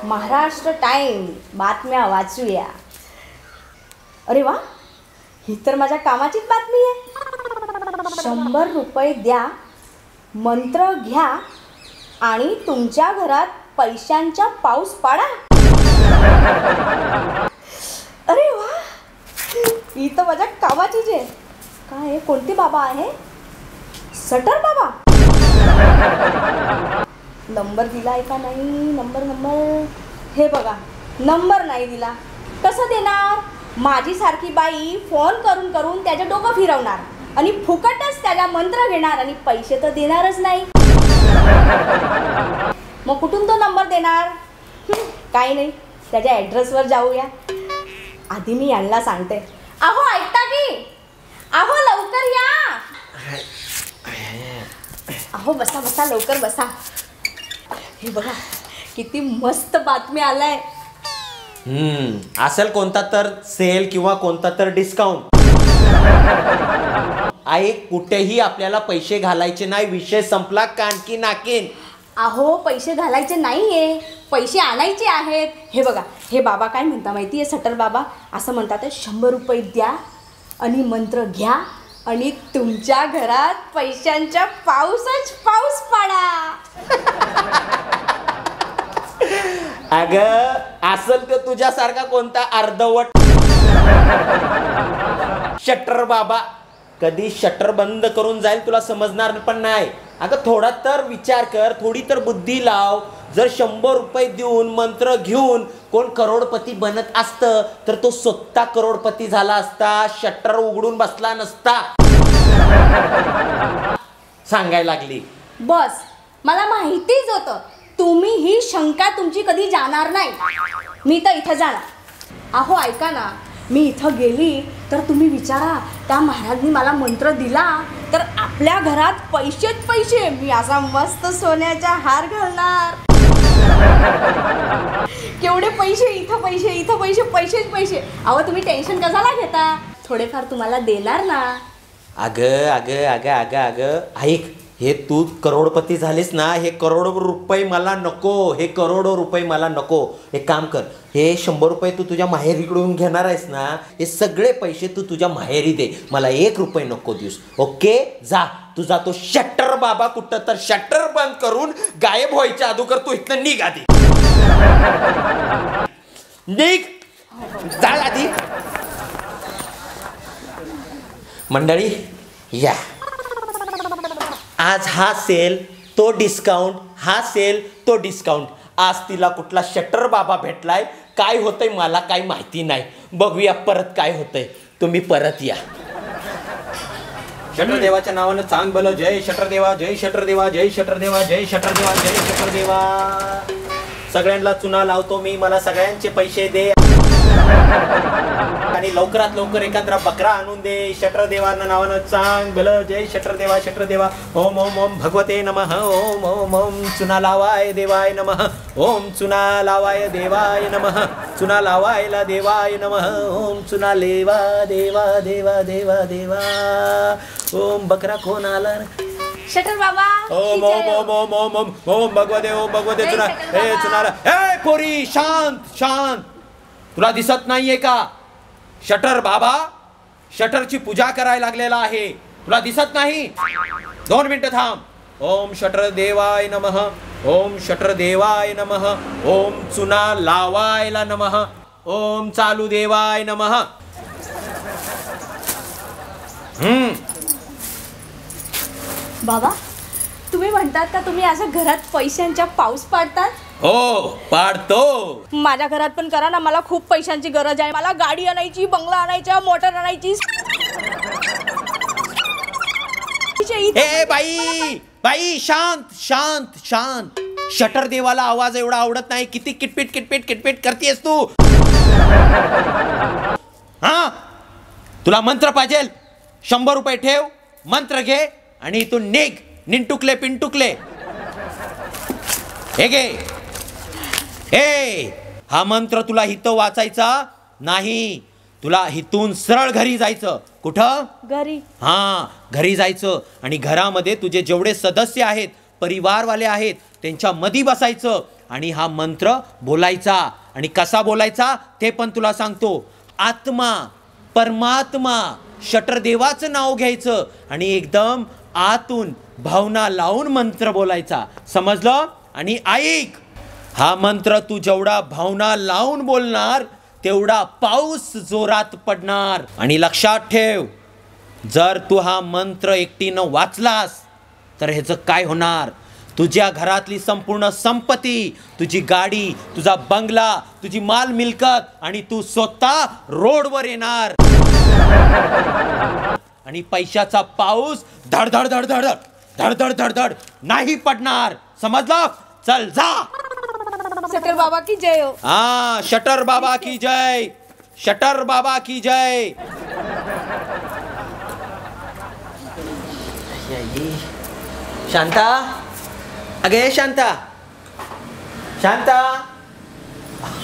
Maharashtra time बातम्या वाचूया. अरे वा, ही तर माझ्या कामाचीच बातमी आहे. 100 रुपये द्या, मंत्र घ्या आणि तुमच्या घरात पैशांचा पाऊस पाडा. अरे वा, ही तर माझ्या कामाचीच आहे. काय कोणते बाबा आहे? सटर बाबा. नंबर दिलाय का नाही? नंबर हे बघा, नंबर नाही दिला. कसं देणार? माझी सारखी बाई फोन करून करून त्याचं डोकं फिरवणार आणि फुकटच त्याचा मंत्र घेणार आणि पैसे तर देणारच नाही. मग कुठून तो नंबर देणार? काही नाही, त्याच्या ॲड्रेसवर जाऊया. आधी मी यांना सांगते. अहो ऐकता की? अहो लवकर या. अहो बसा बसा, लवकर बसा. हे बघा किती मस्त बातमी आलाय. असेल कोणता तर सेल किंवा कोणता तर डिस्काउंट. आई कुठेही आपल्याला पैसे घालायचे नाही, विषय संपला. कानकी नाकीन. अहो पैसे घालायचे नाहीये, पैसे आणायचे आहेत. हे बघा, हे बाबा काय म्हणता माहिती आहे? सटर बाबा असं म्हणतात, 100 रुपये द्या आणि मंत्र घ्या आणि तुमच्या घरात पैशांचा पाऊसच पाऊस पाडा. अगं असेल तर तुझ्यासारखा कोणता अर्धवट शटर बाबा. कधी शटर बंद करून जाईल तुला समजणार पण नाही. अगं थोडा तर विचार कर, थोडी तर बुद्धी लाव. जर 100 रुपये देऊन मंत्र घेऊन कोण करोडपती बनत असतं तर तो स्वतः करोडपती झाला असता, शटर उघडून बसला नसता. सांगायला लागली. बस, मला माहितीच होतं तुम्ही ही शंका तुमची कधी जाणार नाही. मी तर इथं जाणार. अहो ऐका ना, मी इथं गेली तर तुम्ही विचारा, त्या महाराजनी मला मंत्र दिला तर आपल्या घरात पैसेच पैसे. मी असा मस्त सोन्याचा हार घालणार. केवढे पैसे, इथं पैसे, इथं पैसे, पैसेच पैसे. अहो तुम्ही टेन्शन कशाला घेता? थोडेफार तुम्हाला देणार ना. अगं अगं अगं अगं अगं ऐक, हे तू करोडपती झालीस ना, हे करोडो रुपये मला नको. हे करोडो रुपये मला नको. एक काम कर, हे 100 रुपये तू तुझ्या माहेरीकडून घेणार आहेस ना, हे सगळे पैसे तू तुझ्या माहेरी दे. मला 1 रुपये नको देऊस. ओके, जा. तुझा तो शटर बाबा कुठं तर शटर बंद करून गायब व्हायच्या अगोदर तू इथनं निघ आधी. निघ, जा आधी. मंडळी या, आज हा सेल तो डिस्काउंट, हा सेल तो डिस्काउंट. आज तिला कुठला शटर बाबा भेटलाय. काय होतंय मला काही माहिती नाही. बघूया परत काय होतंय. तुम्ही परत या. शटर देवाच्या नावानं चांग बोल. जय शटर देवा, जय शटर देवा, जय शटर देवा, जय शटर देवा, जय शटर देवा. सगळ्यांना चुना लावतो मी, मला सगळ्यांचे पैसे दे आणि लवकरात लवकर एखादा बकरा आणून दे. शटर देवानं नावानं चांग भल. जय शटर देवा, शटर देवा. ओम ओम ओम भगवते नमः. ओम ओम ओम चुना लावाय देवाय नमः. ओम चुना लावाय देवाय नमः. चुना लावायला देवाय नमः. ओम चुना लेवा देवा देवा देवा देवा. ओम बकरा कोण आला? शटर बाबा. ओम ओम ओम ओम ओम ओम ओम भगवते, ओम भगवते. चुना हे चुनाला. ए पोरी शांत शांत. तुला दिसत नाहीये का? शटर बाबा शटरची पूजा करायला लागलेला आहे. तुला दिसत नाही? 2 मिनिटं थांब. ओम शटर देवाय नमः. ओम शटर देवाय नमः. ओम चुना लावायला नमः. ओम चालू देवाय नमः. बाबा, तुम्ही म्हणतात का तुम्ही असं घरात पैशांच्या पाऊस पाडतात? हो, पाडतो. माझ्या घरात पण करा ना. मला खूप पैशांची गरज आहे. मला गाडी आणायची, बंगला आणायचा, मोटर आणायची. ए बाई बाई, शांत शांत शांत. शटर देवाला आवाज एवढा आवडत नाही. किती किटपिट किटपिट किटपिट करतेस तू? हा, तुला मंत्र पाहिजे? 100 रुपये ठेव, मंत्र घे आणि इथून निघ. निंटुकले पिंटुकले. हे घे. हा मंत्र तुला हिथं वाचायचा नाही. तुला हिथून सरळ घरी जायचं. कुठं? घरी. हा, घरी जायचं आणि घरामध्ये तुझे जेवढे सदस्य आहेत परिवारवाले आहेत त्यांच्या मधी बसायचं आणि हा मंत्र बोलायचा. आणि कसा बोलायचा ते पण तुला सांगतो. आत्मा, परमात्मा, शटर देवाचं नाव घ्यायचं आणि एकदम आतून भावना लावून मंत्र बोलायचा. समजलं? आणि ऐक, हा मंत्र तू जेवढा भावना लावून बोलणार तेवढा पाऊस जोरात पडणार. आणि लक्षात ठेव, जर तू हा मंत्र एकटीनं वाचलास तर ह्याचं काय होणार? तुझ्या घरातली संपूर्ण संपत्ती, तुझी गाडी, तुझा बंगला, तुझी माल मिल्कत आणि तू स्वतः रोडवर येणार. आणि पैशाचा पाऊस धडधड धडधड धडधड धडधड नाही पडणार. समजलं? चल जा. शटर बाबा की जय हो. हा, शटर बाबा की जय, शटर बाबा की जय. शांता, अगे शांता, शांता.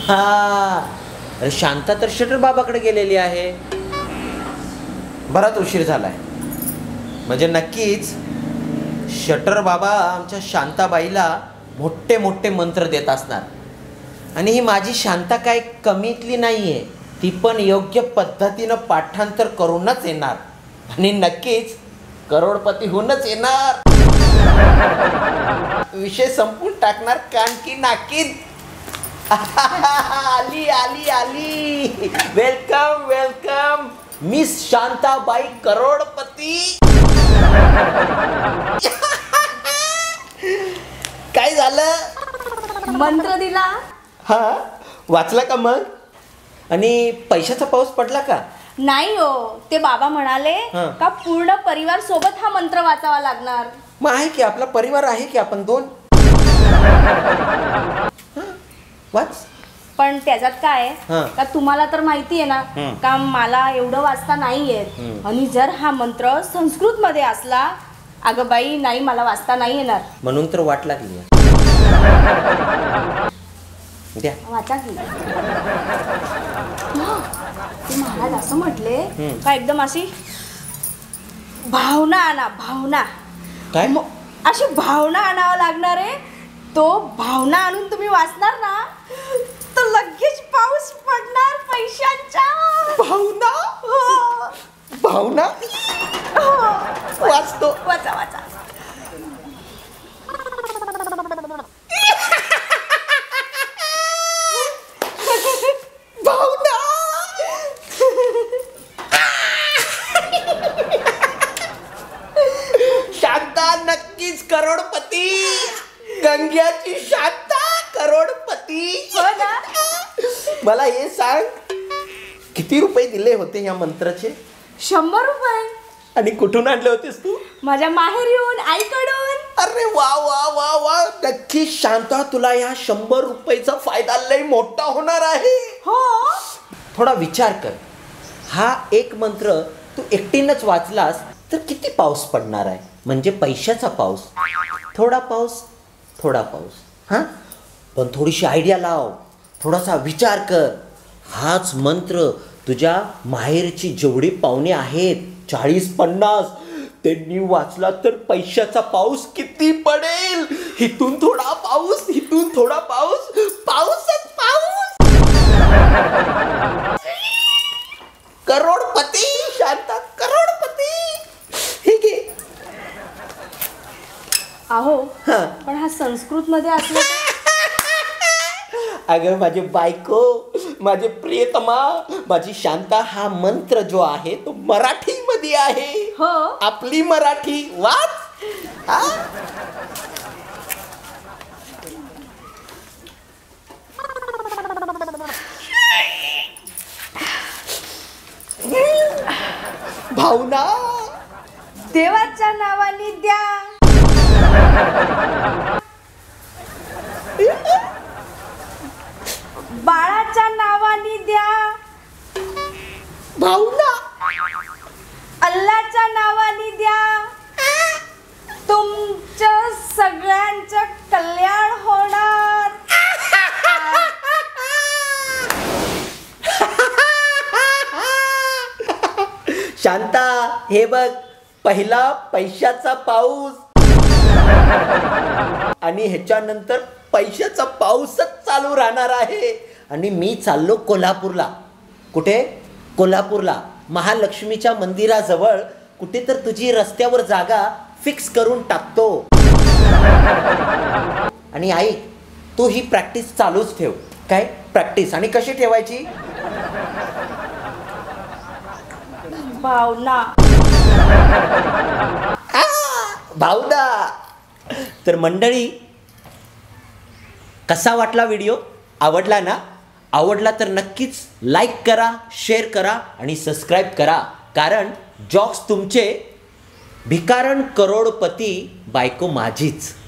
हा, अरे शांता तर शटर बाबाकडे गेलेली आहे. बराच उशीर झालाय. म्हणजे नक्कीच शटर बाबा आमच्या शांताबाईला मोठे मोठे मंत्र देत असणार. आणि ही माझी शांता काय कमीतली नाहीये, ती पण योग्य पद्धतीनं पाठांतर करूनच येणार आणि नक्कीच करोडपती होऊनच येणार. विषय संपून टाकणार कानकी नाकीन. आली आली आली. वेलकम वेलकम मिस शांताबाई करोडपती. काय झालं? मंत्र दिला. हा, वाचला का मग? आणि पैशाचा पाऊस पडला का? नाही हो, ते बाबा म्हणाले हं. का पूर्ण परिवार सोबत हा मंत्र वाचावा लागणार. मग आहे की, आपला परिवार आहे की, आपण दोन. वाच. पण त्याच्यात काय आहे, हं. का तुम्हाला तर माहिती आहे ना हं. का मला एवढं वाचता नाही येत. आणि जर हा मंत्र संस्कृत मध्ये असला, अगं बाई नाही, मला वाचता नाही येणार. म्हणून तर वाट लागली. द्या. वाचा की. ते महाराज असं म्हटले का एकदम अशी भावना आणा, भावना. काय? अशी भावना आणावं लागणार आहे. तो भावना आणून तुम्ही वाचणार ना तर लगेच पाऊस पडणार पैशांचा. भावना? हो. भावना? हो. वाचतो. वाचा वाचा. भावना. शांता नक्कीच करोडपती. गंग्याची शांता करोडपती. हो ना. मला हे सांग, किती रुपये दिले होते या मंत्राचे? 100 रुपये. आणि कुठून आणले होतेस तू? माझ्या माहेरून, आईकडून. अरे वा वा वा वा. नक्की शांता, तुला या 100 रुपयाचा फायदा लय मोठा होणार आहे. हो. थोडा विचार कर, हा एक मंत्र तू एकटीनंच वाचलास तर किती पाऊस पडणार आहे? म्हणजे पैशाचा पाऊस. थोडा पाऊस, थोडा पाऊस. हां, पण थोडीशी आयडिया लाव, थोडासा विचार कर. हाच मंत्र तुझ्या माहेरची जेवढी पाहुणे आहेत 40-50, त्यांनी वाचला तर पैशाचा पाऊस किती पडेल? इथून थोडा पाऊस, इथून थोडा पाऊस, पाऊसच पाऊस. करोडपती शांता, करोडपती. ठीक आहे. अहो, हां. पण हा संस्कृत मध्ये असलं तर? अगं माझी बायको, माझे प्रियतमा, माझी शांता, हा मंत्र जो आहे तो मराठीमध्ये आहे. हो. आपली मराठी. वाच. हा? भावना. देवाच्या नावाने द्या. बाळाच्या नावाने द्या. भावना. अल्लाच्या नावाने द्या. तुमचं सगळ्यांचं कल्याण होणार. शांता, हे बघ, पहिला पैशाचा पाऊस. आणि ह्याच्यानंतर पैशाचा पाऊसच चालू राहणार आहे. आणि मी चाललो कोल्हापूरला. कुठे? कोल्हापूरला महालक्ष्मीच्या मंदिराजवळ कुठे तर तुझी रस्त्यावर जागा फिक्स करून टाकतो. आणि ऐक, तू ही प्रॅक्टिस चालूच ठेव. काय प्रॅक्टिस? आणि कशी ठेवायची? भावना. भावना. तर मंडळी, कसा वाटला व्हिडिओ? आवडला ना? आवडला तर नक्कीच लाईक करा, शेअर करा आणि सबस्क्राईब करा. कारण जॉक्स तुमचे, भिकारण करोडपती, बायको माझीच.